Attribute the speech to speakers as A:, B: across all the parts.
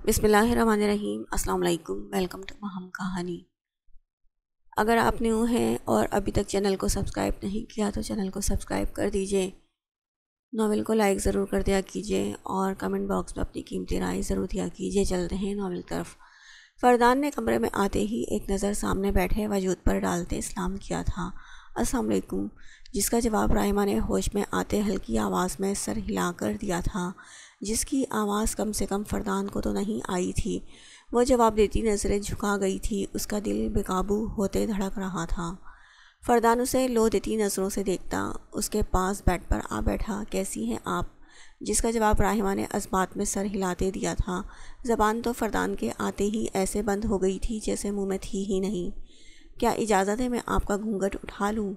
A: بسم اللہ الرحمن الرحیم۔ السلام علیکم، ویلکم ٹو مہم کہانی۔ اگر آپ نیو ہیں اور ابھی تک چینل کو سبسکرائب نہیں کیا تو چینل کو سبسکرائب کر دیجئے، ناول کو لائک ضرور کر دیا کیجئے اور کمنٹ باکس میں اپنی قیمتی رائے ضرور دیا کیجئے۔ چلتے ہیں ناول کی طرف۔ فردان نے کمرے میں آتے ہی ایک نظر سامنے بیٹھے وجود پر ڈالتے سلام کیا تھا۔ السلام علیکم، جس کا جواب رحمہ نے ہوش میں آتے ہلکی آواز میں سر ہلا کر دیا تھا، جس کی آواز کم سے کم فردان کو تو نہیں آئی تھی۔ وہ جواب دیتی نظریں جھکا گئی تھی، اس کا دل بے قابو ہوتے دھڑک رہا تھا۔ فردان اسے لو دیتی نظروں سے دیکھتا اس کے پاس بیڈ پر آ بیٹھا۔ کیسی ہیں آپ؟ جس کا جواب رحمہ نے اثبات میں سر ہلاتے دیا تھا۔ زبان تو فردان کے آتے ہی ایسے بند ہو گئی تھی جیسے منہ میں تھی ہی نہیں۔ کیا اجازت ہے میں آپ کا گھونگھٹ اٹھا لوں؟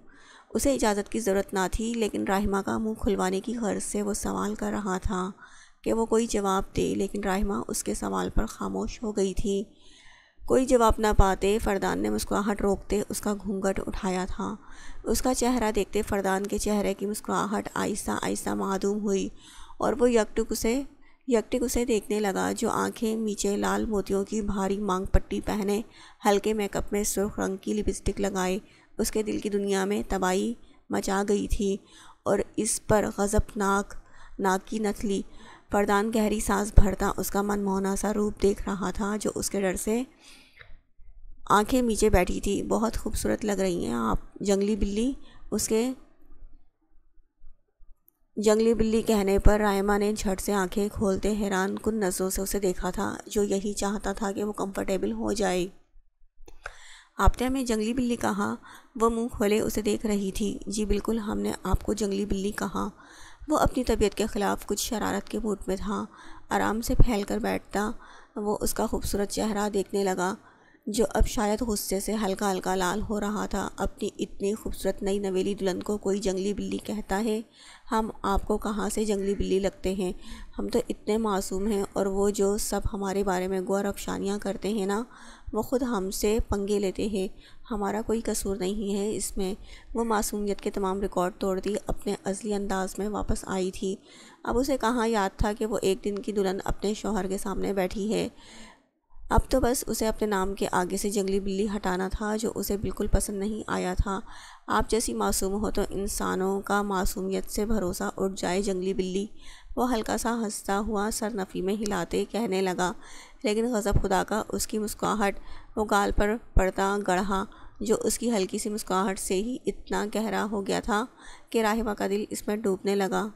A: اسے اجازت کی ضرورت نہ تھی، لیکن رحمہ کا منہ کھلوانے کی غرض سے وہ سوال کر رہا تھا کہ وہ کوئی جواب دے، لیکن رحمہ اس کے سوال پر خاموش ہو گئی تھی۔ کوئی جواب نہ پاتے فردان نے مسکراہٹ روکتے اس کا گھونگھٹ اٹھایا تھا۔ اس کا چہرہ دیکھتے فردان کے چہرے کی مسکراہٹ آہستہ آہستہ معدوم ہوئی اور وہ یکٹک اسے دیکھنے لگا، جو آنکھیں میچے لال موتیوں کی بھاری مانگ پٹی پہنے، ہلکے میک اپ میں سرخ رنگ کی لپسٹک لگائے اس کے دل کی دنیا میں تباہی مچا گئی تھی، اور اس پر غضب ناک کی نتھلی۔ فردان گہری سانس بھرتا اس کا من موہنا سا روپ دیکھ رہا تھا، جو اس کے ڈر سے آنکھیں میچے بیٹھی تھی۔ بہت خوبصورت لگ رہی ہیں آپ، جنگلی بلی۔ اس کے جنگلی بلی کہنے پر رحمہ نے جھٹ سے آنکھیں کھولتے حیران کن نظروں سے اسے دیکھا تھا، جو یہی چاہتا تھا کہ وہ کمفرٹیبل ہو جائے۔ آپ نے ہمیں جنگلی بلی کہا؟ وہ منہ کھولے اسے دیکھ رہی تھی۔ جی بالکل، ہم نے آپ کو جنگلی بلی کہا۔ وہ اپنی طبیعت کے خلاف کچھ شرارت کے موڈ میں تھا۔ آرام سے پھیل کر بیٹھتا وہ اس کا خوبصورت چہرہ دیکھنے لگا، جو اب شاید غصے سے ہلکا ہلکا لال ہو رہا تھا۔ اپنی اتنی خوبصورت نئی نویلی دلہن کو کوئی جنگلی بلی کہتا ہے؟ ہم آپ کو کہاں سے جنگلی بلی لگتے ہیں؟ ہم تو اتنے معصوم ہیں، اور وہ جو سب ہمارے بارے میں غور افشانیاں کرتے ہیں نا، وہ خود ہم سے پنگے لیتے ہیں۔ ہمارا کوئی قصور نہیں ہے اس میں۔ وہ معصومیت کے تمام ریکارڈ توڑتی اپنے ازلی انداز میں واپس آئی تھی۔ اب اسے کہاں یاد تھا کہ وہ ایک دن کی دلہن اپنے شوہر کے سامنے بیٹھی ہے۔ اب تو بس اسے اپنے نام کے آگے سے جنگلی بلی ہٹانا تھا، جو اسے بالکل پسند نہیں آیا تھا۔ آپ جیسی معصوم ہو تو انسانوں کا معصومیت سے بھروسہ اٹھ جائے جنگلی بلی۔ وہ ہلکا سا ہنستا ہوا سر نفی میں ہلاتے کہنے لگا، لیکن غضب خدا کا اس کی مسکراہٹ وہ گال پر پڑتا گڑھا، جو اس کی ہلکی سی مسکراہٹ سے ہی اتنا گہرا ہو گیا تھا کہ رحمہ کا دل اس میں ڈوبنے لگا۔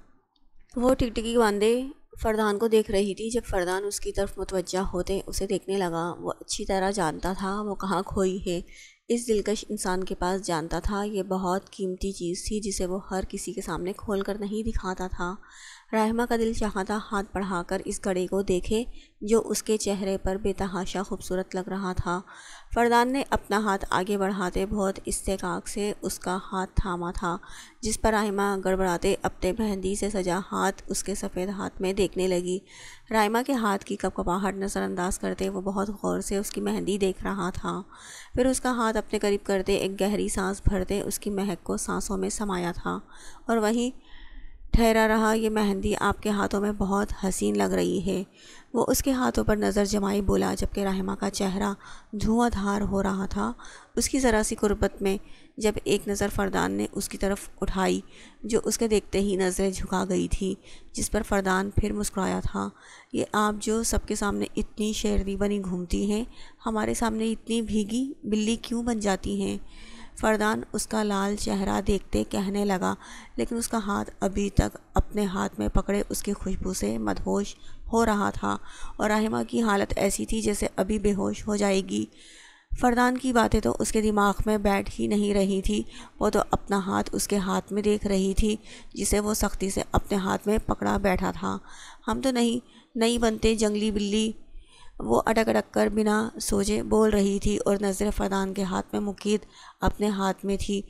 A: وہ ٹکٹکی باندھے فردان کو دیکھ رہی تھی۔ جب فردان اس کی طرف متوجہ ہوتے اسے دیکھنے لگا، وہ اچھی طرح جانتا تھا وہ کہاں کھوئی ہے۔ اس دلکش انسان کے پاس جانتا تھا یہ بہت قیمتی چیز تھی، جسے وہ ہر کسی کے سامنے کھول کر نہیں دکھاتا تھا۔ رحمہ کا دل چاہتا ہاتھ بڑھا کر اس گھڑے کو دیکھے، جو اس کے چہرے پر بے تحاشا خوبصورت لگ رہا تھا۔ فردان نے اپنا ہاتھ آگے بڑھاتے بہت استحقاق سے اس کا ہاتھ تھاما تھا، جس پر رحمہ گڑبڑاتے اپنے مہندی سے سجا ہاتھ اس کے سفید ہاتھ میں دیکھنے لگی۔ رحمہ کے ہاتھ کی کپکپاہٹ نظر انداز کرتے وہ بہت غور سے اس کی مہندی دیکھ رہا تھا، پھر اس کا ہاتھ اپنے قریب کرتے ایک گہری سانس بھرتے اس کی مہک کو سانسوں میں سمایا تھا، اور وہیں ٹھہرا رہا۔ یہ مہندی آپ کے ہاتھوں میں بہت حسین لگ رہی ہے۔ وہ اس کے ہاتھوں پر نظر جمائے بولا، جبکہ رحمہ کا چہرہ دھواں دھار ہو رہا تھا۔ اس کی ذرا سی قربت میں جب ایک نظر فردان نے اس کی طرف اٹھائی، جو اس کے دیکھتے ہی نظریں جھکا گئی تھی، جس پر فردان پھر مسکرایا تھا۔ یہ آپ جو سب کے سامنے اتنی شیرنی بنی گھومتی ہیں، ہمارے سامنے اتنی بھیگی بلی کیوں بن جاتی ہیں؟ فردان اس کا لال چہرہ دیکھتے کہنے لگا، لیکن اس کا ہاتھ ابھی تک اپنے ہاتھ میں پکڑے اس کی خوشبو سے مدہوش ہو رہا تھا، اور رحمہ کی حالت ایسی تھی جیسے ابھی بے ہوش ہو جائے گی۔ فردان کی باتیں تو اس کے دماغ میں بیٹھ ہی نہیں رہی تھی۔ وہ تو اپنا ہاتھ اس کے ہاتھ میں دیکھ رہی تھی، جسے وہ سختی سے اپنے ہاتھ میں پکڑا بیٹھا تھا۔ ہم تو نہیں بنتے جنگلی بلی، وہ اٹک اٹک کر بنا سوچے بول رہی تھی، اور نظر فردان کے ہاتھ میں مقید اپنے ہاتھ میں تھی۔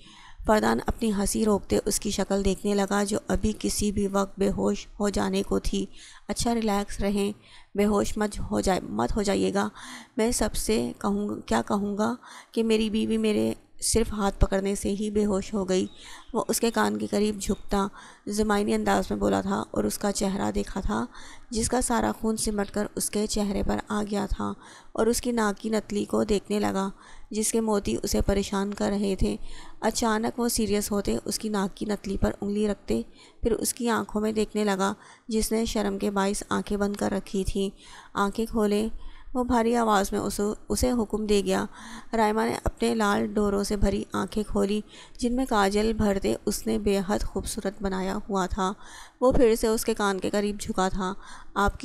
A: فردان اپنی ہنسی روکتے اس کی شکل دیکھنے لگا، جو ابھی کسی بھی وقت بے ہوش ہو جانے کو تھی۔ اچھا ریلیکس رہیں، بے ہوش مت ہو جائیے گا۔ میں سب سے کیا کہوں گا کہ میری بیوی میرے صرف ہاتھ پکڑنے سے ہی بے ہوش ہو گئی۔ وہ اس کے کان کے قریب جھکتا زمائنی انداز میں بولا تھا اور اس کا چہرہ دیکھا تھا جس کا سارا خون سمٹ کر اس کے چہرے پر آ گیا تھا، اور اس کی ناک کی نتلی کو دیکھنے لگا جس کے موتی اسے پریشان کر رہے تھے۔ اچانک وہ سیریس ہوتے اس کی ناک کی نتلی پر انگلی رکھتے، پھر اس کی آنکھوں میں دیکھنے لگا جس نے شرم کے باعث آنکھیں بند کر رکھی تھیں۔ آنکھیں کھولے، وہ بھاری آواز میں اسے حکم دے گیا۔ رائما نے اپنے لال ڈوروں سے بھری آنکھیں کھولی جن میں کاجل بھرتے اس نے بے حد خوبصورت بنایا ہوا تھا۔ وہ پھر سے اس کے کان کے قریب جھکا تھا۔ آپ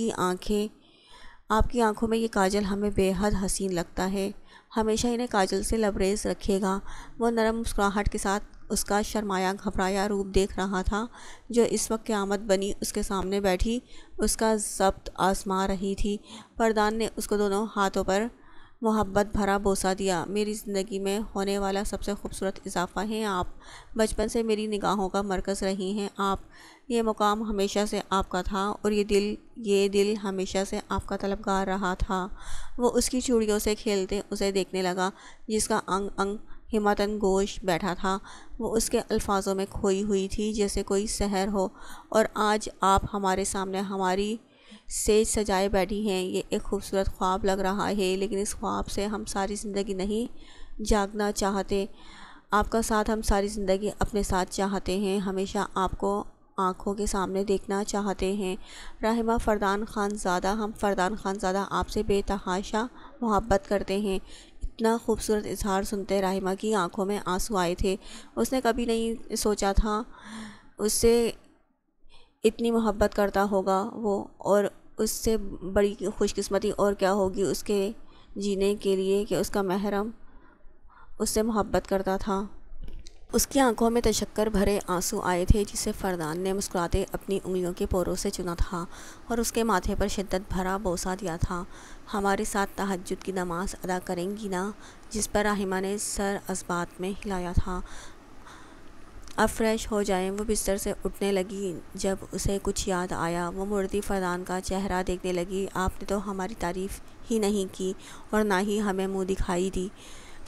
A: کی آنکھوں میں یہ کاجل ہمیں بے حد حسین لگتا ہے، ہمیشہ انہیں کاجل سے لبریز رکھیے گا۔ وہ نرم مسکراہٹ کے ساتھ اس کا شرمایا گھبرایا روپ دیکھ رہا تھا جو اس وقت قیامت بنی اس کے سامنے بیٹھی اس کا ضبط آزما رہی تھی۔ فردان نے اس کو دونوں ہاتھوں پر محبت بھرا بوسہ دیا۔ میری زندگی میں ہونے والا سب سے خوبصورت اضافہ ہیں آپ، بچپن سے میری نگاہوں کا مرکز رہی ہیں آپ، یہ مقام ہمیشہ سے آپ کا تھا اور یہ دل ہمیشہ سے آپ کا طلبگار رہا تھا۔ وہ اس کی چوڑیوں سے کھیلتے اسے دیکھنے لگا جس کا انگ انگ ہمتاً گوش بیٹھا تھا۔ وہ اس کے الفاظوں میں کھوئی ہوئی تھی جیسے کوئی سحر ہو۔ اور آج آپ ہمارے سامنے ہماری سیج سجائے بیٹھی ہیں، یہ ایک خوبصورت خواب لگ رہا ہے، لیکن اس خواب سے ہم ساری زندگی نہیں جاگنا چاہتے۔ آپ کا ساتھ ہم ساری زندگی اپنے ساتھ چاہتے ہیں، ہمیشہ آپ کو آنکھوں کے سامنے دیکھنا چاہتے ہیں۔ رحمہ فردان خان زادہ، ہم فردان خان زادہ آپ سے بے تحاشا محبت کرتے ہیں۔ اتنا خوبصورت اظہار سنتے رحمہ کی آنکھوں میں آنسو آئے تھے۔ اس نے کبھی نہیں سوچا تھا اس سے اتنی محبت کرتا ہوگا وہ، اور اس سے بڑی خوش قسمتی اور کیا ہوگی اس کے جینے کے لیے کہ اس کا محرم اس سے محبت کرتا تھا۔ اس کی آنکھوں میں تشکر بھرے آنسو آئے تھے جسے فردان نے مسکراتے اپنی انگلیوں کے پوروں سے چنا تھا اور اس کے ماتھے پر شدت بھرا بوسہ دیا تھا۔ ہمارے ساتھ تہجد کی نماز ادا کریں گی نا؟ جس پر رحمہ نے سر اثبات میں ہلایا تھا۔ اب فریش ہو جائیں۔ وہ بستر سے اٹھنے لگی۔ جب اسے کچھ یاد آیا وہ مڑتی فردان کا چہرہ دیکھنے لگی۔ آپ نے تو ہماری تعریف ہی نہیں کی اور نہ ہی ہمیں منہ دکھائی دی۔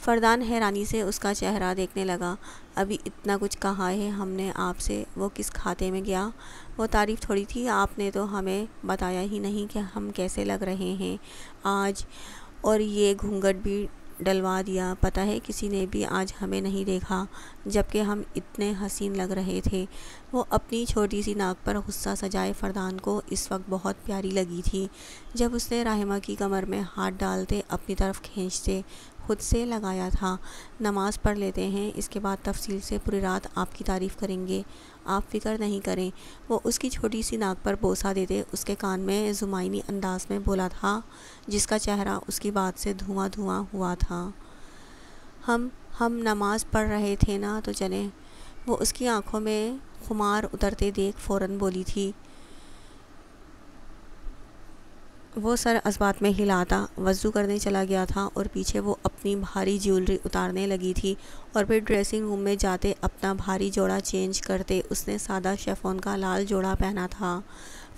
A: فردان حیرانی سے اس کا چہرہ دیکھنے لگا۔ ابھی اتنا کچھ کہا ہے ہم نے آپ سے، وہ کس کھاتے میں گیا؟ وہ تعریف تھوڑی تھی، آپ نے تو ہمیں بتایا ہی نہیں کہ ہم کیسے لگ رہے ہیں آج، اور یہ گھونگھٹ بھی ڈلوا دیا۔ پتہ ہے کسی نے بھی آج ہمیں نہیں دیکھا جبکہ ہم اتنے حسین لگ رہے تھے۔ وہ اپنی چھوٹی سی ناک پر غصہ سجائے فردان کو اس وقت بہت پیاری لگی تھی جب اس نے رحمہ کی کمر میں ہاتھ ڈالتے اپنی طرف کھینچتے خود سے لگایا تھا۔ نماز پڑھ لیتے ہیں، اس کے بعد تفصیل سے پوری رات آپ کی تعریف کریں گے، آپ فکر نہیں کریں۔ وہ اس کی چھوٹی سی ناک پر بوسہ دیتے اس کے کان میں زمائنی انداز میں بولا تھا جس کا چہرہ اس کی بات سے دھواں دھواں ہوا تھا۔ ہم نماز پڑھ رہے تھے نا تو چلیں۔ وہ اس کی آنکھوں میں خمار اترتے دیکھ فوراً بولی تھی۔ وہ سر اثبات میں ہلاتا وضو کرنے چلا گیا تھا اور پیچھے وہ اپنی بھاری جیولری اتارنے لگی تھی اور پھر ڈریسنگ روم میں جاتے اپنا بھاری جوڑا چینج کرتے اس نے سادہ شیفون کا لال جوڑا پہنا تھا۔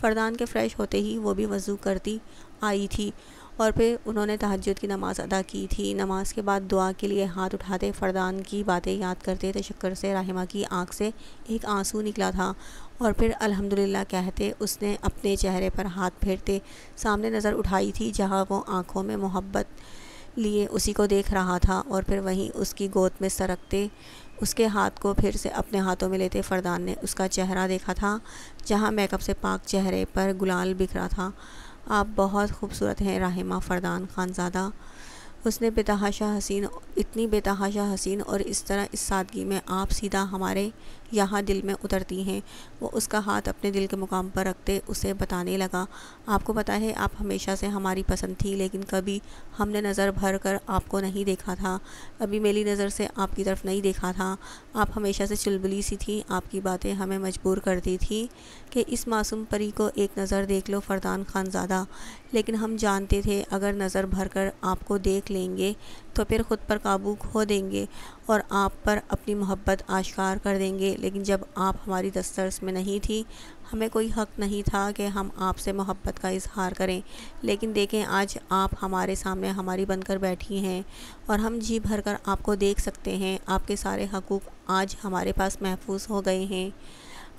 A: فردان کے فریش ہوتے ہی وہ بھی وضو کرتی آئی تھی اور پھر انہوں نے تہجد کی نماز ادا کی تھی۔ نماز کے بعد دعا کے لیے ہاتھ اٹھاتے فردان کی باتیں یاد کرتے تشکر سے رحمہ کی آنکھ سے ایک آنسو نکلا تھا اور پھر الحمدللہ کہتے اس نے اپنے چہرے پر ہاتھ پھیرتے سامنے نظر اٹھائی تھی جہاں وہ آنکھوں میں محبت لیے اسی کو دیکھ رہا تھا، اور پھر وہیں اس کی گود میں سرکتے اس کے ہاتھ کو پھر سے اپنے ہاتھوں میں لیتے فردان نے اس کا چہرہ دیکھا تھا جہاں میک اپ سے پاک چہرے پر گلال بکھرا تھا۔ آپ بہت خوبصورت ہیں رحمہ فردان خان زادہ، اس نے اتنی بے تحاشا حسین اور اس طرح اس سادگی میں آپ سیدھا ہمارے یہاں دل میں اترتی ہیں۔ وہ اس کا ہاتھ اپنے دل کے مقام پر رکھتے اسے بتانے لگا، آپ کو پتہ ہے آپ ہمیشہ سے ہماری پسند تھی، لیکن کبھی ہم نے نظر بھر کر آپ کو نہیں دیکھا تھا، کبھی میلی نظر سے آپ کی طرف نہیں دیکھا تھا۔ آپ ہمیشہ سے چلبلی سی تھی، آپ کی باتیں ہمیں مجبور کرتی تھی کہ اس معصوم پری کو ایک نظر دیکھ لو فردان خان زادہ، لیکن ہم جانتے تھے اگر نظر بھر کر آپ کو دیکھ دیکھ لیں گے تو پھر خود پر قابو کھو دیں گے اور آپ پر اپنی محبت آشکار کر دیں گے، لیکن جب آپ ہماری دسترس میں نہیں تھی ہمیں کوئی حق نہیں تھا کہ ہم آپ سے محبت کا اظہار کریں، لیکن دیکھیں آج آپ ہمارے سامنے ہماری بن کر بیٹھی ہیں اور ہم جی بھر کر آپ کو دیکھ سکتے ہیں۔ آپ کے سارے حقوق آج ہمارے پاس محفوظ ہو گئے ہیں۔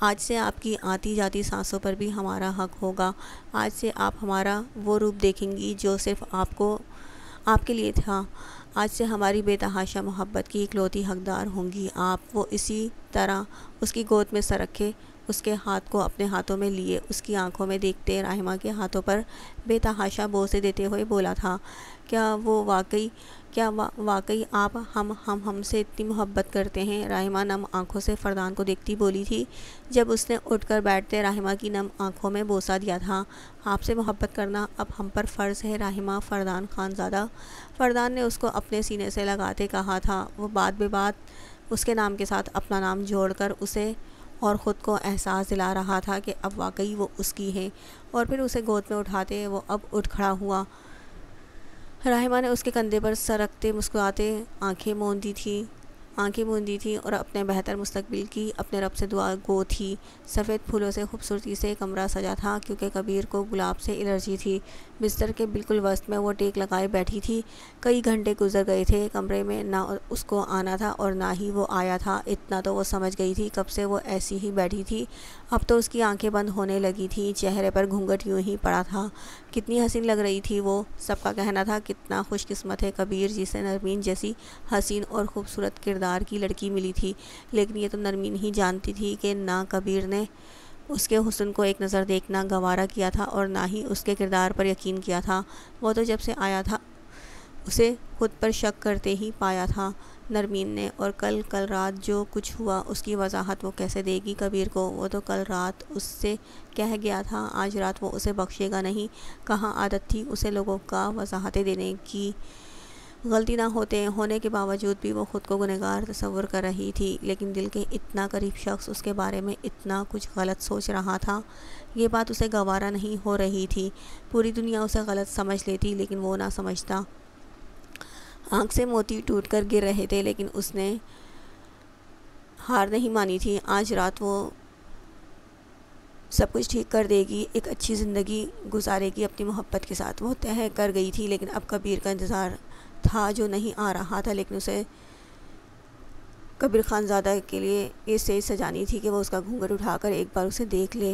A: آج سے آپ کی آتی جاتی سانسوں پر بھی ہمارا حق ہوگا۔ آج سے آپ ہمارا وہ روپ دیکھیں گی جو صرف آپ کے لیے تھا۔ آج سے ہماری بے تحاشا محبت کی اکلوتی حقدار ہوں گی آپ۔ وہ اسی طرح اس کی گود میں سر رکھے، اس کے ہاتھ کو اپنے ہاتھوں میں لیے، اس کی آنکھوں میں دیکھتے رحمہ کے ہاتھوں پر بے تحاشا بوسے دیتے ہوئے بولا تھا، کیا واقعی آپ ہم سے اتنی محبت کرتے ہیں؟ رحمہ نم آنکھوں سے فردان کو دیکھتی بولی تھی، جب اس نے اٹھ کر بیٹھتے رحمہ کی نم آنکھوں میں بوسہ دیا تھا، آپ سے محبت کرنا اب ہم پر فرض ہے رحمہ فردان خانزادہ۔ فردان نے اس کو اپنے سینے سے لگاتے کہا تھا۔ وہ بات بے بات اس کے نام کے ساتھ اپنا نام جوڑ کر اسے اور خود کو احساس دلا رہا تھا کہ اب واقعی وہ اس کی ہے، اور پھر اسے گود میں اٹھاتے وہ اب اٹھ کھڑا ہوا۔ رحمہ نے اس کے کندھے پر سر رکھتے مسکراتے آنکھیں موندی تھی اور اپنے بہتر مستقبل کی اپنے رب سے دعا گو تھی۔ سفید پھولوں سے خوبصورتی سے کمرہ سجا تھا کیونکہ کبیر کو گلاب سے الرجی تھی۔ بستر کے بالکل وسط میں وہ ٹیک لگائے بیٹھی تھی۔ کئی گھنٹے گزر گئے تھے، کمرے میں نہ اس کو آنا تھا اور نہ ہی وہ آیا تھا، اتنا تو وہ سمجھ گئی تھی کب سے وہ ایسی ہی بیٹھی تھی۔ اب تو اس کی آنکھیں بند ہونے لگی تھیں، چہرے پر گھونگھٹ یوں ہی پڑا تھا۔ کتنی حسین لگ رہی تھی وہ، سب کا کہنا تھا کتنا خوش قسمت ہے کبیر جسے نرمین جیسی حسین اور خوبصورت کردار کی لڑکی ملی تھی، لیکن یہ تو نرمین ہی جانتی تھی کہ نہ کبیر نے اس کے حسن کو ایک نظر دیکھنا گوارا کیا تھا اور نہ ہی اس کے کردار پر یقین کیا تھا۔ وہ تو جب سے آیا تھا اسے خود پر شک کرتے ہی پایا تھا نرمین نے، اور کل رات جو کچھ ہوا اس کی وضاحت وہ کیسے دے گی کبیر کو؟ وہ تو کل رات اس سے کہہ گیا تھا، آج رات وہ اسے بخشے گا نہیں۔ کہاں عادت تھی اسے لوگوں کا وضاحتیں دینے کی؟ غلطی نہ ہونے کے باوجود بھی وہ خود کو گنہگار تصور کر رہی تھی، لیکن دل کے اتنا قریب شخص اس کے بارے میں اتنا کچھ غلط سوچ رہا تھا، یہ بات اسے گوارا نہیں ہو رہی تھی۔ پوری دنیا اسے غلط سمجھ لیتی لیکن وہ نہ سمجھتا۔ آنکھ سے موتی ٹوٹ کر گر رہے تھے لیکن اس نے ہار نہیں مانی تھی۔ آج رات وہ سب کچھ ٹھیک کر دے گی، ایک اچھی زندگی گزارے گی اپنی محبت کے ساتھ۔ وہ طے کر گئی تھی، لیکن اب کبیر کا انتظار تھا جو نہیں آ رہا تھا، لیکن اسے کبیر خانزادہ کے لیے یہ اسٹیج سجانی تھی کہ وہ اس کا گھونگھٹ اٹھا کر ایک بار اسے دیکھ لے۔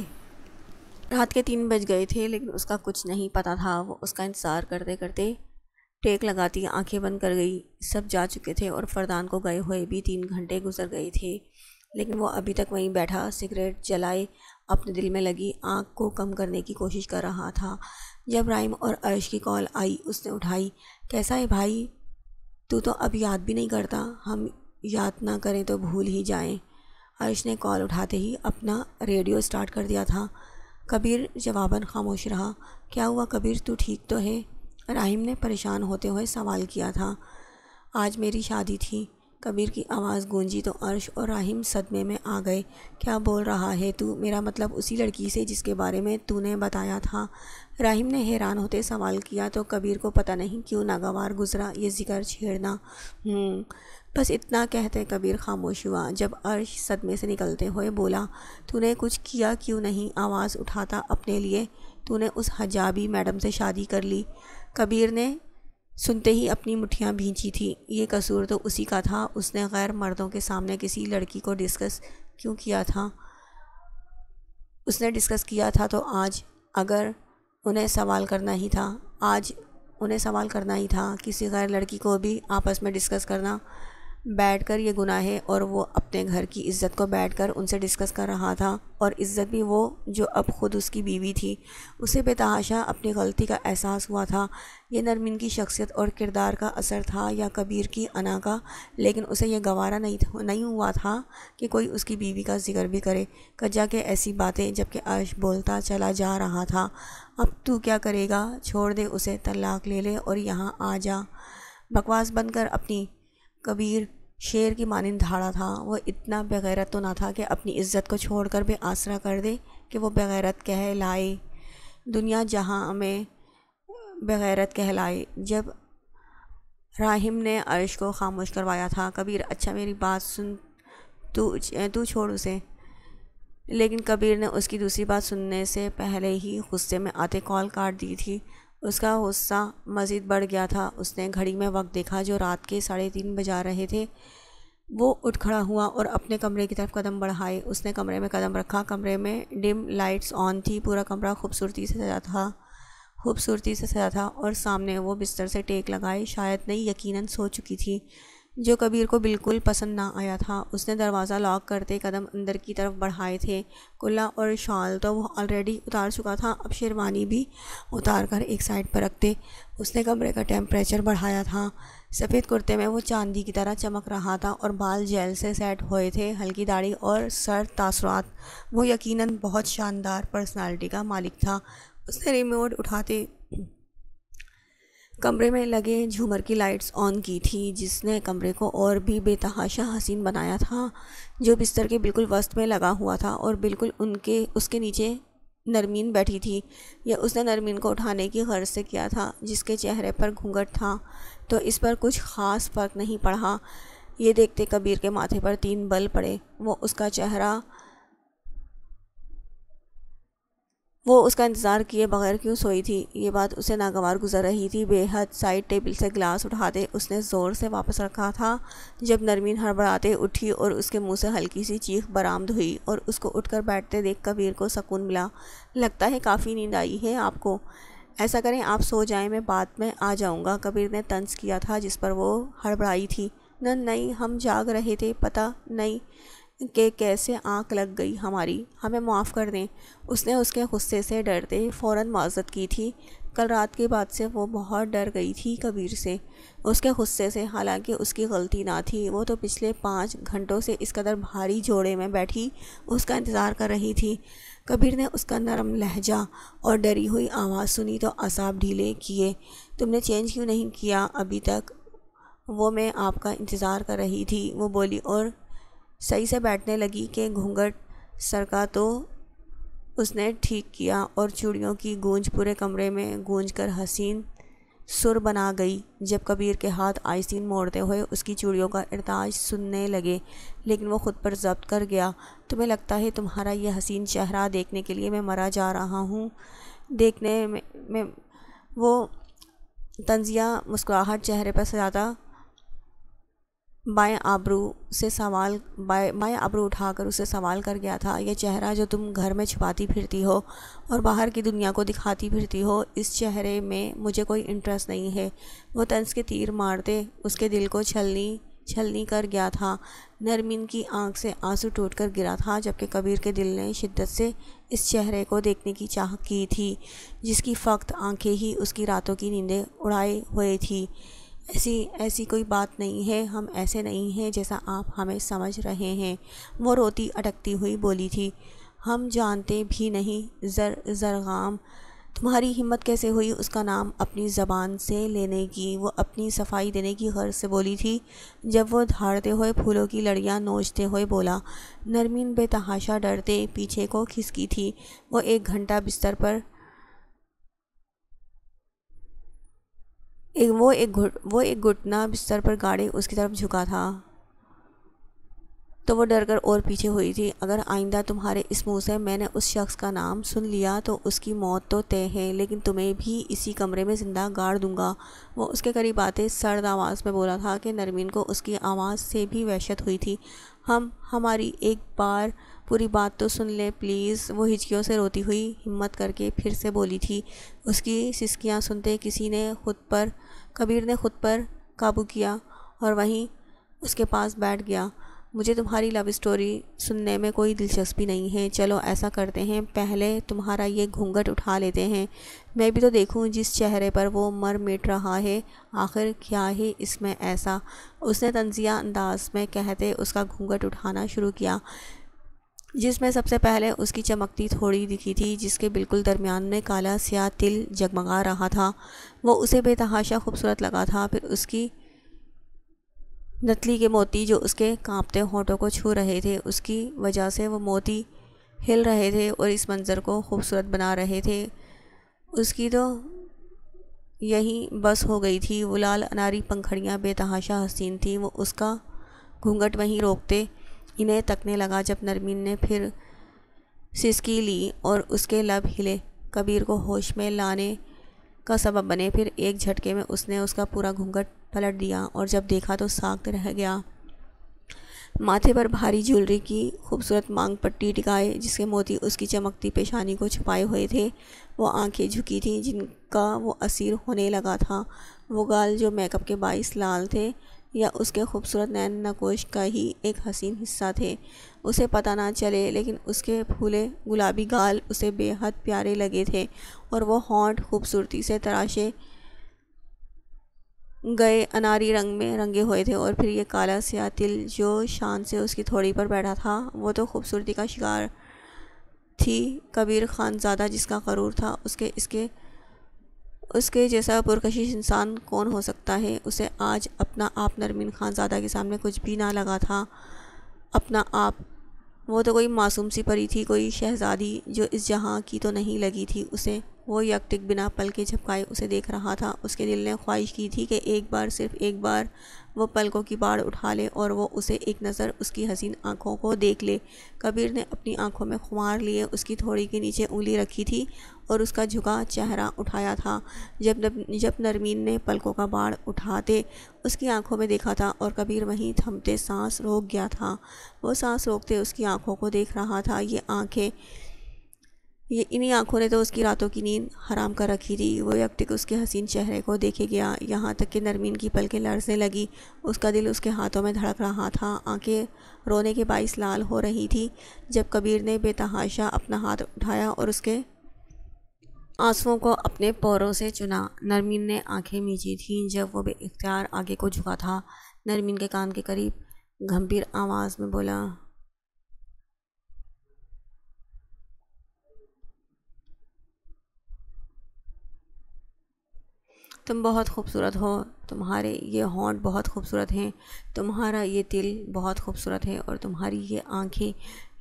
A: رات کے 3 بج گئے تھے لیکن اس کا کچھ نہیں پتہ تھا۔ وہ اس کا انتظار کرتے کرتے ٹیک لگاتی آنکھیں بند کر گئی۔ سب جا چکے تھے اور فردان کو گئے ہوئے بھی 3 گھنٹے گزر گئے تھے، لیکن وہ ابھی تک وہیں بیٹھا سگریٹ جلائے اپنے دل میں لگی آگ کو کم کرنے کی کوشش کر رہا تھا۔ جب رائم اور عرش کی کال آئی اس نے اٹھائی۔ کیسا ہے بھائی؟ تو اب یاد بھی نہیں کرتا؟ ہم یاد نہ کریں تو بھول ہی جائیں۔ عرش نے کال اٹھاتے ہی اپنا ریڈیو سٹارٹ کر دیا تھا۔ کبیر جواباً خاموش رہا۔ کیا ہوا کبیر، تو ٹھیک تو ہے؟ رحیم نے پریشان ہوتے ہوئے سوال کیا تھا۔ آج میری شادی تھی، کبیر کی آواز گونجی تو عرش اور رحیم صدمے میں آ گئے۔ کیا بول رہا ہے تو؟ میرا مطلب اسی لڑکی سے جس کے بارے میں تو نے بتایا تھا؟ رحیم نے حیران ہوتے سوال کیا تو کبیر کو پتہ نہیں کیوں ناگوار گزرا یہ ذکر چھیڑنا۔ بس اتنا کہتے کبیر خاموش ہوا۔ جب عرش صدمے سے نکلتے ہوئے بولا، تو نے کچھ کیا کیوں نہیں آواز اٹھاتا اپنے لیے؟ تو نے اس حجابی میڈم سے شادی کر لی؟ کبیر نے سنتے ہی اپنی مٹھیاں بھینچی تھی۔ یہ قصور تو اسی کا تھا، اس نے غیر مردوں کے سامنے کسی لڑکی کو ڈسکس کیوں کیا تھا؟ اس نے ڈسکس کیا تھا تو آج اگر انہیں سوال کرنا ہی تھا کسی غیر لڑکی کو بھی آپس میں ڈسکس کرنا بیٹھ کر یہ گناہ ہے، اور وہ اپنے گھر کی عزت کو بیٹھ کر ان سے ڈسکس کر رہا تھا، اور عزت بھی وہ جو اب خود اس کی بیوی تھی۔ اسے بے تحاشا اپنی غلطی کا احساس ہوا تھا۔ یہ نرمین کی شخصیت اور کردار کا اثر تھا یا کبیر کی انا کا، لیکن اسے یہ گوارا نہیں ہوا تھا کہ کوئی اس کی بیوی کا ذکر بھی کرے، کجا کہ ایسی باتیں، جبکہ عرش بولتا چلا جا رہا تھا۔ اب تو کیا کرے گا؟ چھوڑ دے اسے، طلاق لے لے اور یہاں آ جا۔ بکواس بند کر اپنی۔ کبیر شیر کی مانند دھاڑا تھا۔ وہ اتنا بغیرت تو نہ تھا کہ اپنی عزت کو چھوڑ کر بے آسرا کر دے کہ وہ بغیرت کہلائے، دنیا جہاں میں بغیرت کہلائے۔ جب راہم نے عرش کو خاموش کروایا تھا۔ کبیر اچھا میری بات سن، تو چھوڑ اسے۔ لیکن کبیر نے اس کی دوسری بات سننے سے پہلے ہی غصے میں آتے کال کاٹ دی تھی۔ اس کا غصہ مزید بڑھ گیا تھا۔ اس نے گھڑی میں وقت دیکھا جو رات کے 3:30 بجا رہے تھے۔ وہ اٹھ کھڑا ہوا اور اپنے کمرے کی طرف قدم بڑھائے۔ اس نے کمرے میں قدم رکھا۔ کمرے میں ڈم لائٹس آن تھی۔ پورا کمرہ خوبصورتی سے سجا تھا اور سامنے وہ بستر سے ٹیک لگائے شاید نہیں یقیناً سو چکی تھی، جو کبیر کو بالکل پسند نہ آیا تھا۔ اس نے دروازہ لاک کرتے قدم اندر کی طرف بڑھائے تھے۔ کلا اور شال تو وہ آلریڈی اتار چکا تھا، اب شیروانی بھی اتار کر ایک سائڈ پر رکھتے۔ اس نے کمرے کا ٹیمپریچر بڑھایا تھا۔ سفید کرتے میں وہ چاندی کی طرح چمک رہا تھا اور بال جیل سے سیٹ ہوئے تھے۔ ہلکی داڑھی اور سر تاثرات، وہ یقیناً بہت شاندار پرسنالٹی کا مالک تھا۔ اس نے ریموٹ اٹھاتے کمرے میں لگے جھومر کی لائٹس آن کی تھی، جس نے کمرے کو اور بھی بے تحاشا حسین بنایا تھا۔ جو بستر کے بالکل وسط میں لگا ہوا تھا اور بالکل اس کے نیچے نرمین بیٹھی تھی۔ یہ اس نے نرمین کو اٹھانے کی غرض سے کیا تھا، جس کے چہرے پر گھونگھٹ تھا تو اس پر کچھ خاص فرق نہیں پڑا۔ یہ دیکھتے کبیر کے ماتھے پر 3 بل پڑے۔ وہ اس کا انتظار کیے بغیر کیوں سوئی تھی؟ یہ بات اسے ناگوار گزر رہی تھی۔ بے حد سائڈ ٹیبل سے گلاس اٹھاتے اس نے زور سے واپس رکھا تھا جب نرمین ہڑبڑاتے اٹھی اور اس کے منہ سے ہلکی سی چیخ برآمد ہوئی اور اس کو اٹھ کر بیٹھتے دیکھ کبیر کو سکون ملا۔ لگتا ہے کافی نیند آئی ہے آپ کو، ایسا کریں آپ سو جائیں، میں بعد میں آ جاؤں گا، کبیر نے طنز کیا تھا جس پر وہ ہڑبڑائی تھی۔ نہیں، ہم جاگ رہے تھے، پتہ نہیں کہ کیسے آنکھ لگ گئی ہماری، ہمیں معاف کر دیں۔ اس نے اس کے غصے سے ڈرتے فوراً معذرت کی تھی۔ کل رات کی بات سے وہ بہت ڈر گئی تھی کبیر سے، اس کے غصے سے، حالانکہ اس کی غلطی نہ تھی۔ وہ تو پچھلے 5 گھنٹوں سے اس قدر بھاری جوڑے میں بیٹھی اس کا انتظار کر رہی تھی۔ کبیر نے اس کا نرم لہجہ اور ڈری ہوئی آواز سنی تو اعصاب ڈھیلے کیے۔ تم نے چینج کیوں نہیں کیا ابھی تک؟ وہ میں آپ کا انتظار کر رہی تھی، وہ بولی اور صحیح سے بیٹھنے لگی کہ گھونگھٹ سر کا تو اس نے ٹھیک کیا اور چوڑیوں کی گونج پورے کمرے میں گونج کر حسین سر بنا گئی۔ جب کبیر کے ہاتھ آہستہ موڑتے ہوئے اس کی چوڑیوں کا ارتاج سننے لگے، لیکن وہ خود پر ضبط کر گیا۔ تمہیں لگتا ہے تمہارا یہ حسین چہرہ دیکھنے کے لیے میں مرا جا رہا ہوں؟ دیکھنے میں وہ طنزیہ مسکراہٹ چہرے پر سجاتا بائیں ابرو اٹھا کر اسے سوال کر گیا تھا۔ یہ چہرہ جو تم گھر میں چھپاتی پھرتی ہو اور باہر کی دنیا کو دکھاتی پھرتی ہو، اس چہرے میں مجھے کوئی انٹرسٹ نہیں ہے۔ وہ طنز کے تیر مارتے اس کے دل کو چھلنی کر گیا تھا۔ نرمین کی آنکھ سے آنسو ٹوٹ کر گرا تھا، جبکہ کبیر کے دل نے شدت سے اس چہرے کو دیکھنے کی چاہ کی تھی، جس کی فقط آنکھیں ہی اس کی راتوں کی نیندیں اڑائے ہوئے تھی۔ ایسی کوئی بات نہیں ہے، ہم ایسے نہیں ہیں جیسا آپ ہمیں سمجھ رہے ہیں، وہ روتی اٹکتی ہوئی بولی تھی۔ ہم جانتے بھی نہیں زرغام، تمہاری ہمت کیسے ہوئی اس کا نام اپنی زبان سے لینے کی؟ وہ اپنی صفائی دینے کی غرض سے بولی تھی جب وہ دھاڑتے ہوئے پھولوں کی لڑیاں نوچتے ہوئے بولا۔ نرمین بے تحاشا ڈرتے پیچھے کو کھسکی تھی۔ وہ ایک گھٹنا بستر پر گاڑے اس کی طرف جھکا تھا تو وہ ڈر کر اور پیچھے ہوئی تھی۔ اگر آئندہ تمہارے اس منہ سے میں نے اس شخص کا نام سن لیا تو اس کی موت تو طے ہے، لیکن تمہیں بھی اسی کمرے میں زندہ گاڑ دوں گا۔ وہ اس کے قریب آتے سرد آواز میں بولا تھا کہ نرمین کو اس کی آواز سے بھی وحشت ہوئی تھی۔ ہماری ایک بار پوری بات تو سن لیں پلیز، وہ ہچکیوں سے روتی ہوئی ہمت کر کے پھر سے بولی تھی۔ اس کی سسکیاں سنتے کبیر نے خود پر قابو کیا اور وہیں اس کے پاس بیٹھ گیا۔ مجھے تمہاری لو اسٹوری سننے میں کوئی دلچسپی نہیں ہے، چلو ایسا کرتے ہیں، پہلے تمہارا یہ گھونگھٹ اٹھا لیتے ہیں، میں بھی تو دیکھوں جس چہرے پر وہ مر مٹ رہا ہے، آخر کیا ہے اس میں ایسا؟ اس نے طنزیہ انداز میں کہتے اس کا گھونگھٹ اٹھانا شروع کیا، جس میں سب سے پہلے اس کی چمکتی تھوڑی دکھی تھی، جس کے بالکل درمیان میں کالا سیاہ تل جگمگا رہا تھا۔ وہ اسے بے تحاشا خوبصورت لگا تھا۔ پھر اس کی نتلی کے موتی جو اس کے کانپتے ہونٹوں کو چھو رہے تھے، اس کی وجہ سے وہ موتی ہل رہے تھے اور اس منظر کو خوبصورت بنا رہے تھے۔ اس کی تو یہی بس ہو گئی تھی۔ وہ لال اناری پنکھڑیاں بے تحاشا حسین تھیں۔ وہ اس کا گھونگھٹ وہیں روکتے انہیں تکنے لگا جب نرمین نے پھر سسکی لی اور اس کے لب ہلے، کبیر کو ہوش میں لانے کا سبب بنے۔ پھر ایک جھٹکے میں اس نے اس کا پورا گھونگھٹ پلٹ دیا اور جب دیکھا تو ساکت رہ گیا۔ ماتھے پر بھاری جیولری کی خوبصورت مانگ پٹی ٹکائے جس کے موتی اس کی چمکتی پیشانی کو چھپائے ہوئے تھے، وہ آنکھیں جھکی تھیں جن کا وہ اسیر ہونے لگا تھا، وہ گال جو میک اپ کے باعث لال تھے یا اس کے خوبصورت نین نکوش کا ہی ایک حسین حصہ تھے، اسے پتہ نہ چلے، لیکن اس کے پھولے گلابی گال اسے بے حد پیارے لگے تھے اور وہ ہونٹ خوبصورتی سے تراشے گئے اناری رنگ میں رنگے ہوئے تھے، اور پھر یہ کالا سیاہ تل جو شان سے اس کی تھوڑی پر بیٹھا تھا، وہ تو خوبصورتی کا شکار تھی۔ کبیر خان زادہ جس کا غرور تھا اس کے جیسا پرکشش انسان کون ہو سکتا ہے، اسے آج اپنا آپ نرمین خان زادہ کے سامنے کچھ بھی نہ لگا تھا۔ اپنا آپ، وہ تو کوئی معصوم سی پری تھی، کوئی شہزادی جو اس جہاں کی تو نہیں لگی تھی اسے۔ وہ یک ٹک بنا پلکیں جھپکائے اسے دیکھ رہا تھا۔ اس کے دل نے خواہش کی تھی کہ ایک بار، صرف ایک بار وہ پلکوں کی باڑ اٹھا لے اور وہ اسے ایک نظر اس کی حسین آنکھوں کو دیکھ لے۔ کبیر نے اپنی آنکھوں میں خمار لیے اس کی تھوڑی کے نیچے انگلی رکھی تھی اور اس کا جھکا چہرہ اٹھایا تھا جب نرمین نے پلکوں کا باڑ اٹھاتے اس کی آنکھوں میں دیکھا تھا، اور کبیر وہیں تھمتے سانس روک گیا تھا۔ وہ سانس روکتے اس کی آنکھوں کو دیکھ رہا تھا۔ انہی آنکھوں نے تو اس کی راتوں کی نیند حرام کر رکھی تھی۔ وہ یک ٹک اس کے حسین چہرے کو دیکھے گیا، یہاں تک کہ نرمین کی پلکیں لرزنے لگی، اس کا دل اس کے ہاتھوں میں دھڑک رہا تھا، آنکھیں رونے کے باعث لال ہو رہی تھی جب کبیر نے بے تحاشا اپنا ہاتھ اٹھایا اور اس کے آنسوؤں کو اپنے پوروں سے چنا۔ نرمین نے آنکھیں میچی تھیں جب وہ بے اختیار آگے کو جھکا تھا۔ نرمین کے کان کے قریب گھمبیر آواز میں بولا، تم بہت خوبصورت ہو، تمہارے یہ ہونٹ بہت خوبصورت ہیں، تمہارا یہ دل بہت خوبصورت ہے، اور تمہاری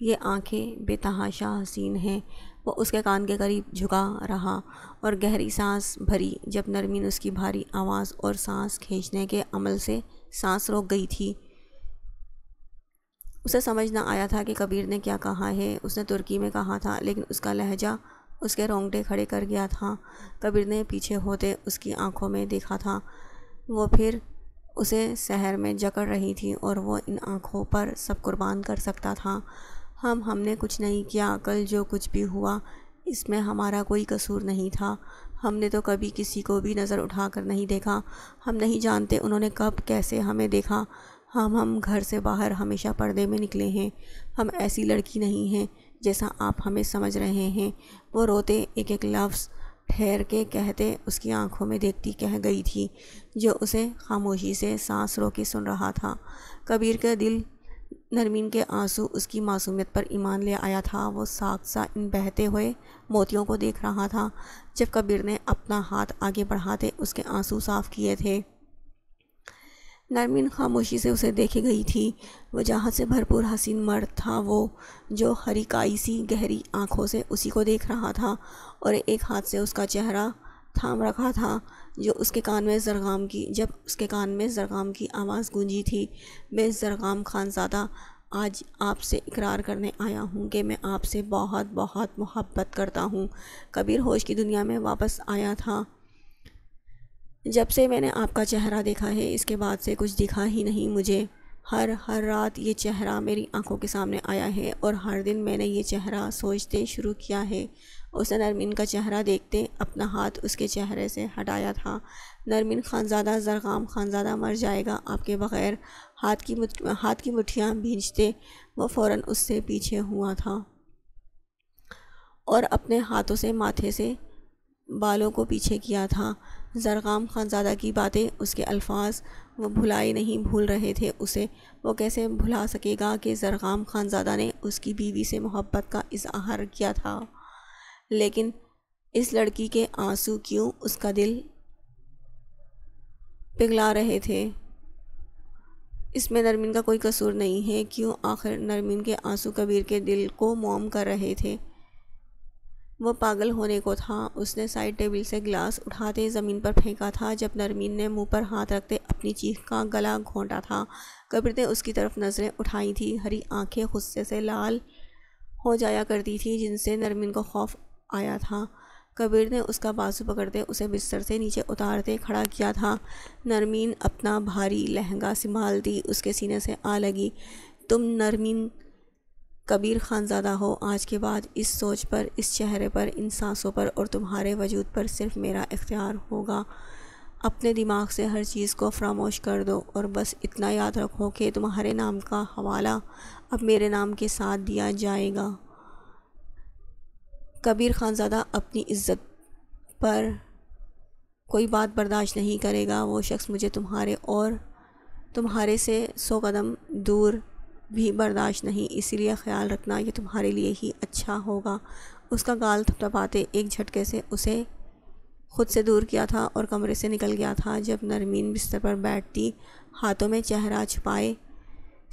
A: یہ آنکھیں بے تحاشا حسین ہیں۔ وہ اس کے کان کے قریب جھکا رہا اور گہری سانس بھری جب نرمین اس کی بھاری آواز اور سانس کھینچنے کے عمل سے سانس روک گئی تھی۔ اسے سمجھ نہ آیا تھا کہ کبیر نے کیا کہا ہے۔ اس نے ترکی میں کہا تھا، لیکن اس کا لہجہ اس کے رونگٹے کھڑے کر گیا تھا۔ کبیر نے پیچھے ہوتے اس کی آنکھوں میں دیکھا تھا، وہ پھر اسے سحر میں جکڑ رہی تھی اور وہ ان آنکھوں پر سب قربان کر سکتا تھا۔ ہم نے کچھ نہیں کیا، کل جو کچھ بھی ہوا اس میں ہمارا کوئی قصور نہیں تھا۔ ہم نے تو کبھی کسی کو بھی نظر اٹھا کر نہیں دیکھا، ہم نہیں جانتے انہوں نے کب کیسے ہمیں دیکھا۔ ہم گھر سے باہر ہمیشہ پردے میں نکلے ہیں، ہم ایسی لڑکی نہیں ہیں جیسا آپ ہمیں سمجھ رہے ہیں۔ وہ روتے ایک ایک لفظ ٹھہر کے کہتے اس کی آنکھوں میں دیکھتی کہہ گئی تھی، جو اسے خاموشی سے سانس روکے سن رہا تھا۔ کبیر کا دل نرمین کے آنسو اس کی معصومیت پر ایمان لے آیا تھا۔ وہ ساکت سا ان بہتے ہوئے موتیوں کو دیکھ رہا تھا جب کبیر نے اپنا ہاتھ آگے بڑھاتے اس کے آنسو صاف کیے تھے۔ نرمین خاموشی سے اسے دیکھے گئی تھی۔ وہ جہاں سے بھرپور حسین مرد تھا وہ، جو ہری کائی سی گہری آنکھوں سے اسی کو دیکھ رہا تھا اور ایک ہاتھ سے اس کا چہرہ تھام رکھا تھا، جب اس کے کان میں زرغام کی آواز گونجی تھی، میں زرغام خان زادہ آج آپ سے اقرار کرنے آیا ہوں کہ میں آپ سے بہت بہت محبت کرتا ہوں۔ کبیر ہوش کی دنیا میں واپس آیا تھا۔ جب سے میں نے آپ کا چہرہ دیکھا ہے اس کے بعد سے کچھ دکھا ہی نہیں مجھے۔ ہر رات یہ چہرہ میری آنکھوں کے سامنے آیا ہے اور ہر دن میں نے یہ چہرہ سوچتے شروع کیا ہے۔ اس نے نرمین کا چہرہ دیکھتے اپنا ہاتھ اس کے چہرے سے ہٹایا تھا۔ نرمین خانزادہ زرغام خانزادہ مر جائے گا آپ کے بغیر۔ ہاتھ کی مٹھیاں بھینجتے وہ فوراً اس سے پیچھے ہوا تھا اور اپنے ہاتھوں سے ماتھے سے بالوں کو پیچھے کیا تھا۔ زرغام خانزادہ کی باتیں، اس کے الفاظ وہ بھلائے نہیں بھول رہے تھے اسے۔ وہ کیسے بھلا سکے گا کہ زرغام خانزادہ نے اس کی بیوی سے محبت کا اظہار کیا تھا، لیکن اس لڑکی کے آنسو کیوں اس کا دل پگھلا رہے تھے؟ اس میں نرمین کا کوئی قصور نہیں ہے، کیوں آخر نرمین کے آنسو کبیر کے دل کو موم کر رہے تھے؟ وہ پاگل ہونے کو تھا۔ اس نے سائڈ ٹیبل سے گلاس اٹھاتے زمین پر پھینکا تھا جب نرمین نے منہ پر ہاتھ رکھتے اپنی چیخ کا گلا گھونٹا تھا۔ کبیر نے اس کی طرف نظریں اٹھائی تھی، ہری آنکھیں غصے سے لال ہو جایا کرتی تھی جن سے نرمین کو خوف آیا تھا۔ کبیر نے اس کا بازو پکڑتے اسے بستر سے نیچے اتارتے کھڑا کیا تھا۔ نرمین اپنا بھاری لہنگا سنبھالتی اس کے سینے سے آ لگی۔ تم نرمین کبیر خانزادہ ہو، آج کے بعد اس سوچ پر، اس چہرے پر، ان سانسوں پر اور تمہارے وجود پر صرف میرا اختیار ہوگا۔ اپنے دماغ سے ہر چیز کو فراموش کر دو اور بس اتنا یاد رکھو کہ تمہارے نام کا حوالہ اب میرے نام کے ساتھ دیا جائے گا۔ کبیر خانزادہ اپنی عزت پر کوئی بات برداشت نہیں کرے گا۔ وہ شخص مجھے تمہارے سے 100 قدم دور بھی برداشت نہیں، اسی لیے خیال رکھنا یہ تمہارے لیے ہی اچھا ہوگا۔ اس کا گال تھپتھپاتے ایک جھٹکے سے اسے خود سے دور کیا تھا اور کمرے سے نکل گیا تھا۔ جب نرمین بستر پر بیٹھتی ہاتھوں میں چہرہ چھپائے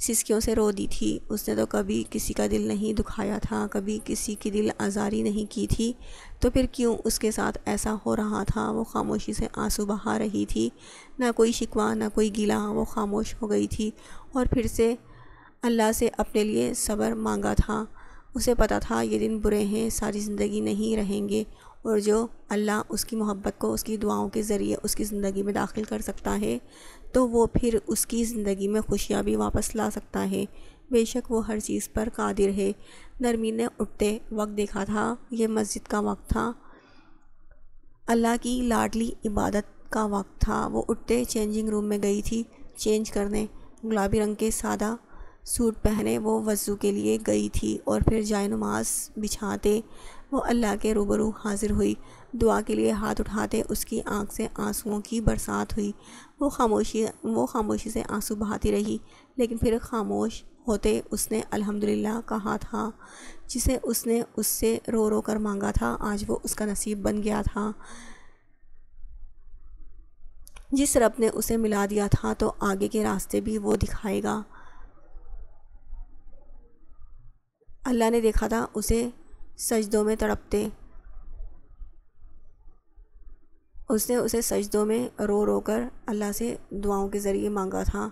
A: سسکیوں سے رو دی تھی۔ اس نے تو کبھی کسی کا دل نہیں دکھایا تھا، کبھی کسی کی دل آزاری نہیں کی تھی، تو پھر کیوں اس کے ساتھ ایسا ہو رہا تھا؟ وہ خاموشی سے آنسو بہا رہی تھی، نہ کوئی شکوہ نہ کوئی گلہ۔ وہ خاموش ہو گئی تھی اور پھر سے اللہ سے اپنے لیے صبر مانگا تھا۔ اسے پتہ تھا یہ دن برے ہیں، ساری زندگی نہیں رہیں گے، اور جو اللہ اس کی محبت کو اس کی دعاؤں کے ذریعے اس کی زندگی میں داخل کر سکتا ہے تو وہ پھر اس کی زندگی میں خوشیاں بھی واپس لا سکتا ہے۔ بے شک وہ ہر چیز پر قادر ہے۔ نرمین نے اٹھتے وقت دیکھا تھا، یہ مسجد کا وقت تھا، اللہ کی لاڈلی عبادت کا وقت تھا۔ وہ اٹھتے چینجنگ روم میں گئی تھی چینج کرنے۔ گلابی رنگ کے سادہ سوٹ پہنے وہ وضو کے لیے گئی تھی اور پھر جائے نماز بچھاتے وہ اللہ کے روبرو حاضر ہوئی۔ دعا کے لیے ہاتھ اٹھاتے اس کی آنکھ سے آنسوؤں کی برسات ہوئی۔ وہ خاموشی سے آنسو بہاتی رہی، لیکن پھر خاموش ہوتے اس نے الحمدللہ کہا تھا، جسے اس نے اس سے رو رو کر مانگا تھا، آج وہ اس کا نصیب بن گیا تھا۔ جس رب نے اسے ملا دیا تھا تو آگے کے راستے بھی وہ دکھائے گا۔ اللہ نے دیکھا تھا اسے سجدوں میں تڑپتے، اس نے اسے سجدوں میں رو رو کر اللہ سے دعاؤں کے ذریعے مانگا تھا۔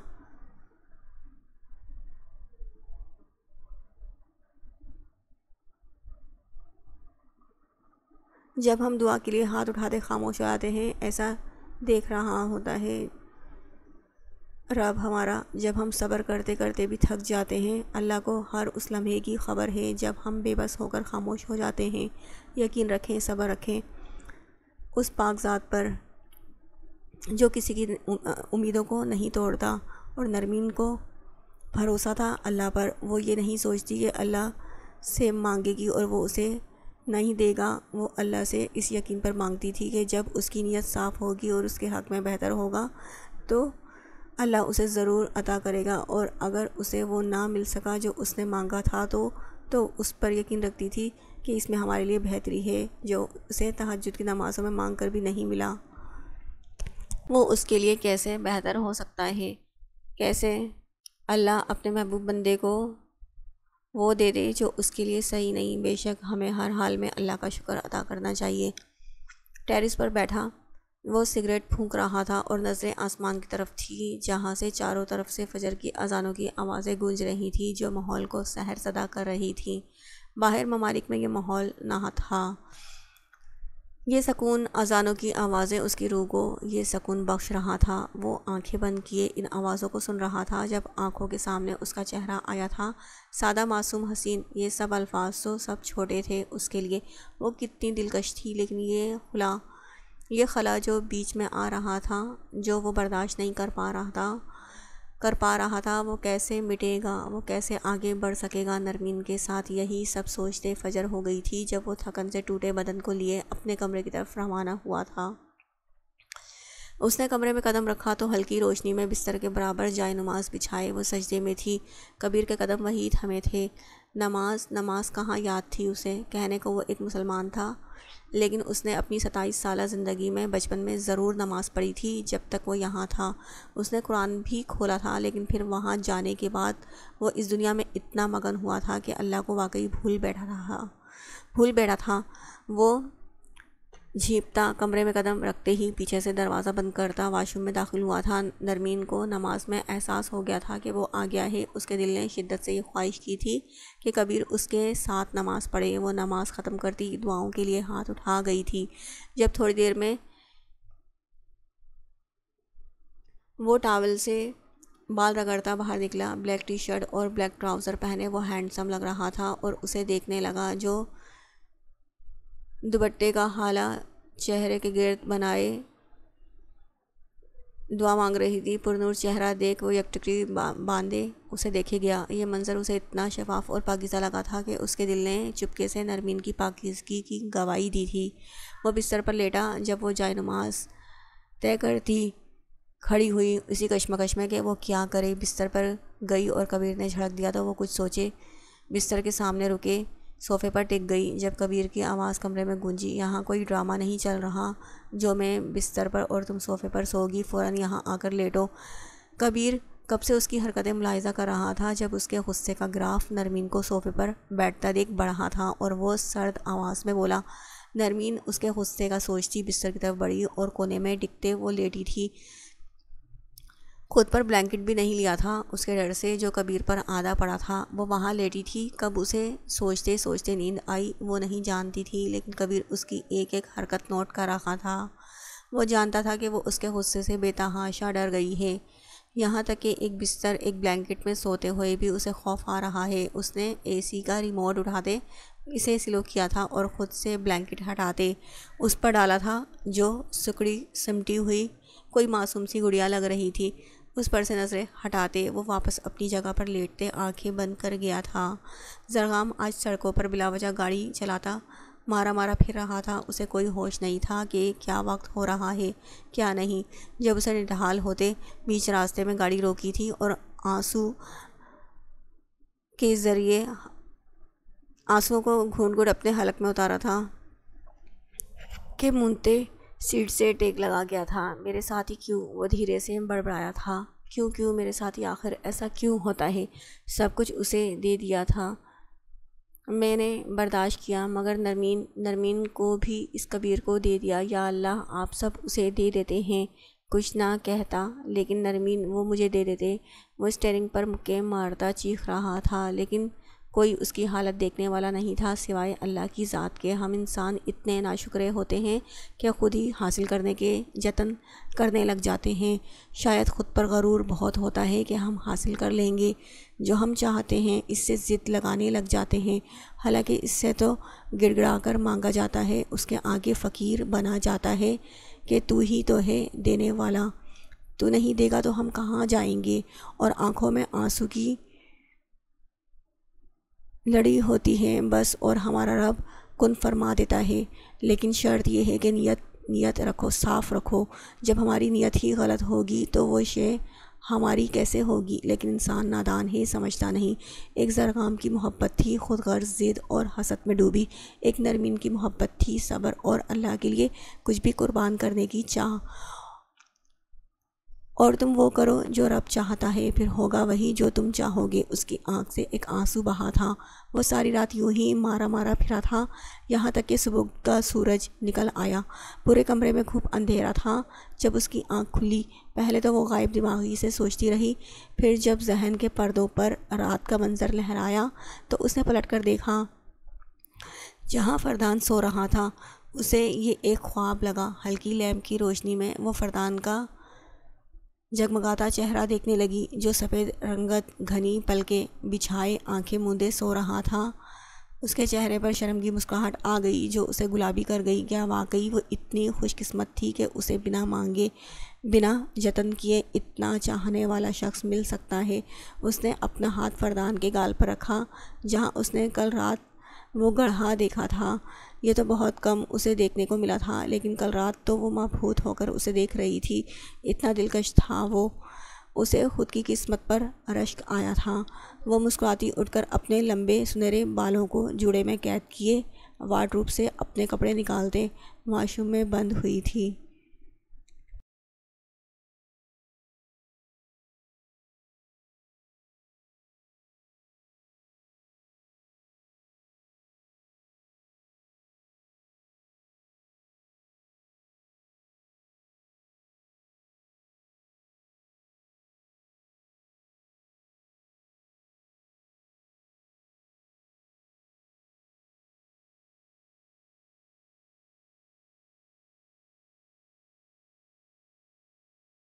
A: جب ہم دعا کے لیے ہاتھ اٹھاتے خاموش ہو جاتے ہیں، ایسا دیکھ رہا ہوتا ہے رب ہمارا۔ جب ہم صبر کرتے کرتے بھی تھک جاتے ہیں، اللہ کو ہر اس لمحے کی خبر ہے جب ہم بے بس ہو کر خاموش ہو جاتے ہیں۔ یقین رکھیں، صبر رکھیں اس پاک ذات پر جو کسی کی امیدوں کو نہیں توڑتا، اور نرمین کو بھروسہ تھا اللہ پر۔ وہ یہ نہیں سوچتی کہ اللہ سے مانگے گی اور وہ اسے نہیں دے گا، وہ اللہ سے اس یقین پر مانگتی تھی کہ جب اس کی نیت صاف ہوگی اور اس کے حق میں بہتر ہوگا تو اللہ اسے ضرور عطا کرے گا، اور اگر اسے وہ نہ مل سکا جو اس نے مانگا تھا تو اس پر یقین رکھتی تھی کہ اس میں ہمارے لیے بہتری ہے۔ جو اسے تہجد کی نمازوں میں مانگ کر بھی نہیں ملا، وہ اس کے لیے کیسے بہتر ہو سکتا ہے؟ کیسے اللہ اپنے محبوب بندے کو وہ دے دے جو اس کے لیے صحیح نہیں۔ بے شک ہمیں ہر حال میں اللہ کا شکر ادا کرنا چاہیے۔ ٹیرس پر بیٹھا وہ سگریٹ پھونک رہا تھا اور نظریں آسمان کی طرف تھی جہاں سے چاروں طرف سے فجر کی اذانوں کی آوازیں گونج رہی تھیں جو ماحول کو سحر زدہ کر رہی تھیں۔ باہر ممالک میں یہ ماحول نہ تھا۔ یہ سکون، اذانوں کی آوازیں اس کی روح کو یہ سکون بخش رہا تھا۔ وہ آنکھیں بند کیے ان آوازوں کو سن رہا تھا جب آنکھوں کے سامنے اس کا چہرہ آیا تھا، سادہ، معصوم، حسین۔ یہ سب الفاظ تو سب چھوٹے تھے اس کے لیے، وہ کتنی دلکش تھی، لیکن یہ خلا جو بیچ میں آ رہا تھا، جو وہ برداشت نہیں کر پا رہا تھا، وہ کیسے مٹے گا، وہ کیسے آگے بڑھ سکے گا نرمین کے ساتھ؟ یہی سب سوچتے فجر ہو گئی تھی جب وہ تھکن سے ٹوٹے بدن کو لیے اپنے کمرے کی طرف روانہ ہوا تھا۔ اس نے کمرے میں قدم رکھا تو ہلکی روشنی میں بستر کے برابر جائے نماز بچھائے وہ سجدے میں تھی۔ کبیر کے قدم وہی تھمے تھے۔ نماز کہاں یاد تھی اسے؟ کہنے کو وہ ایک مسلمان تھا، لیکن اس نے اپنی 27 سالہ زندگی میں بچپن میں ضرور نماز پڑھی تھی جب تک وہ یہاں تھا۔ اس نے قرآن بھی کھولا تھا، لیکن پھر وہاں جانے کے بعد وہ اس دنیا میں اتنا مگن ہوا تھا کہ اللہ کو واقعی بھول بیٹھا تھا۔ وہ جھیپتا کمرے میں قدم رکھتے ہی پیچھے سے دروازہ بند کرتا واش روم میں داخل ہوا تھا۔ نرمین کو نماز میں احساس ہو گیا تھا کہ وہ آ گیا ہے۔ اس کے دل نے شدت سے یہ خواہش کی تھی کہ کبیر اس کے ساتھ نماز پڑھے۔ وہ نماز ختم کرتی دعاؤں کے لیے ہاتھ اٹھا گئی تھی، جب تھوڑی دیر میں وہ ٹاول سے بال رگڑتا باہر نکلا۔ بلیک ٹی شرٹ اور بلیک ٹراؤزر پہنے وہ ہینڈسم لگ رہا تھا اور اسے دیکھنے لگا جو دوپٹے کا حالہ چہرے کے گرد بنائے دعا مانگ رہی تھی۔ پرنور چہرہ دیکھ وہ یکٹکی باندھے اسے دیکھے گیا۔ یہ منظر اسے اتنا شفاف اور پاکیزہ لگا تھا کہ اس کے دل نے چپکے سے نرمین کی پاکیزگی کی گواہی دی تھی۔ وہ بستر پر لیٹا۔ جب وہ جائے نماز طے کرتی کھڑی ہوئی اسی کشمکش میں کہ وہ کیا کرے۔ بستر پر گئی اور کبیر نے جھڑک دیا تو وہ کچھ سوچے بستر کے سامنے رکے، صوفے پر ٹک گئی۔ جب کبیر کی آواز کمرے میں گونجی، یہاں کوئی ڈرامہ نہیں چل رہا جو میں بستر پر اور تم صوفے پر سوگی، فوراً یہاں آ کر لیٹو۔ کبیر کب سے اس کی حرکتیں ملاحظہ کر رہا تھا جب اس کے غصے کا گراف نرمین کو صوفے پر بیٹھتا دیکھ بڑھ رہا تھا، اور وہ سرد آواز میں بولا۔ نرمین اس کے غصے کا سوچتی بستر کی طرف بڑھی اور کونے میں ٹکتے وہ لیٹی تھی۔ خود پر بلینکٹ بھی نہیں لیا تھا اس کے ڈر سے جو کبیر پر آدھا پڑا تھا۔ وہ وہاں لیٹی تھی، کب اسے سوچتے سوچتے نیند آئی وہ نہیں جانتی تھی، لیکن کبیر اس کی ایک ایک حرکت نوٹ کر رہا تھا۔ وہ جانتا تھا کہ وہ اس کے غصے سے بے تحاشا ڈر گئی ہے، یہاں تک کہ ایک بستر ایک بلینکٹ میں سوتے ہوئے بھی اسے خوف آ رہا ہے۔ اس نے اے سی کا ریموٹ اٹھاتے اسے سلو کیا تھا اور خود سے بلینکٹ ہٹاتے اس پر ڈالا تھا جو سکڑی سمٹی ہوئی کوئی معصوم سی گڑیا لگ رہی تھی۔ اس پر سے نظریں ہٹاتے وہ واپس اپنی جگہ پر لیٹتے آنکھیں بند کر گیا تھا۔ زرغام آج سڑکوں پر بلا وجہ گاڑی چلاتا مارا مارا پھر رہا تھا۔ اسے کوئی ہوش نہیں تھا کہ کیا وقت ہو رہا ہے کیا نہیں۔ جب اسے نڈھال ہوتے بیچ راستے میں گاڑی روکی تھی اور آنسو کے ذریعے آنسوؤں کو گھونٹ گھونٹ اپنے حلق میں اتارا تھا کہ مونتے سیٹ سے ٹیک لگا گیا تھا۔ میرے ساتھ ہی کیوں، وہ دھیرے سے بڑبڑایا تھا، کیوں میرے ساتھ ہی، آخر ایسا کیوں ہوتا ہے؟ سب کچھ اسے دے دیا تھا، میں نے برداشت کیا، مگر نرمین کو بھی اس کبیر کو دے دیا۔ یا اللہ آپ سب اسے دے دیتے ہیں، کچھ نہ کہتا لیکن نرمین وہ مجھے دے دیتے۔ وہ اسٹیئرنگ پر مکے مارتا چیخ رہا تھا، لیکن کوئی اس کی حالت دیکھنے والا نہیں تھا سوائے اللہ کی ذات کے۔ ہم انسان اتنے ناشکرے ہوتے ہیں کہ خود ہی حاصل کرنے کے جتن کرنے لگ جاتے ہیں۔ شاید خود پر غرور بہت ہوتا ہے کہ ہم حاصل کر لیں گے جو ہم چاہتے ہیں، اس سے ضد لگانے لگ جاتے ہیں، حالانکہ اس سے تو گڑ گڑا کر مانگا جاتا ہے، اس کے آگے فقیر بنا جاتا ہے کہ تو ہی تو ہے دینے والا، تو نہیں دے گا تو ہم کہاں جائیں گے؟ اور آنکھوں میں آنسو کی لڑی ہوتی ہے بس، اور ہمارا رب کن فرما دیتا ہے، لیکن شرط یہ ہے کہ نیت رکھو، صاف رکھو۔ جب ہماری نیت ہی غلط ہوگی تو وہ شے ہماری کیسے ہوگی؟ لیکن انسان نادان ہے، سمجھتا نہیں۔ ایک زرغام کی محبت تھی، خود غرض، ضد اور حسد میں ڈوبی۔ ایک نرمین کی محبت تھی، صبر اور اللہ کے لیے کچھ بھی قربان کرنے کی چاہ۔ اور تم وہ کرو جو رب چاہتا ہے، پھر ہوگا وہی جو تم چاہو گے۔ اس کی آنکھ سے ایک آنسو بہا تھا۔ وہ ساری رات یوں ہی مارا پھرا تھا، یہاں تک کہ صبح کا سورج نکل آیا۔ پورے کمرے میں خوب اندھیرا تھا جب اس کی آنکھ کھلی۔ پہلے تو وہ غائب دماغی سے سوچتی رہی، پھر جب ذہن کے پردوں پر رات کا منظر لہرایا تو اس نے پلٹ کر دیکھا جہاں فردان سو رہا تھا۔ اسے یہ ایک خواب لگا۔ ہلکی لیمپ کی روشنی میں وہ فردان کا جگمگاتا چہرہ دیکھنے لگی جو سفید رنگت گھنی پلکیں بچھائے آنکھیں موندے سو رہا تھا۔ اس کے چہرے پر شرم کی مسکراہٹ آ گئی جو اسے گلابی کر گئی۔ کیا واقعی وہ اتنی خوش قسمت تھی کہ اسے بنا مانگے بنا جتن کیے اتنا چاہنے والا شخص مل سکتا ہے؟ اس نے اپنا ہاتھ فردان کے گال پر رکھا جہاں اس نے کل رات وہ گڑھا دیکھا تھا۔ یہ تو بہت کم اسے دیکھنے کو ملا تھا، لیکن کل رات تو وہ مبہوت ہو کر اسے دیکھ رہی تھی، اتنا دلکش تھا وہ۔ اسے خود کی قسمت پر رشک آیا تھا۔ وہ مسکراتی اٹھ کر اپنے لمبے سنہرے بالوں کو جوڑے میں قید کیے وارڈروب سے اپنے کپڑے نکالتے واش روم میں بند ہوئی تھی۔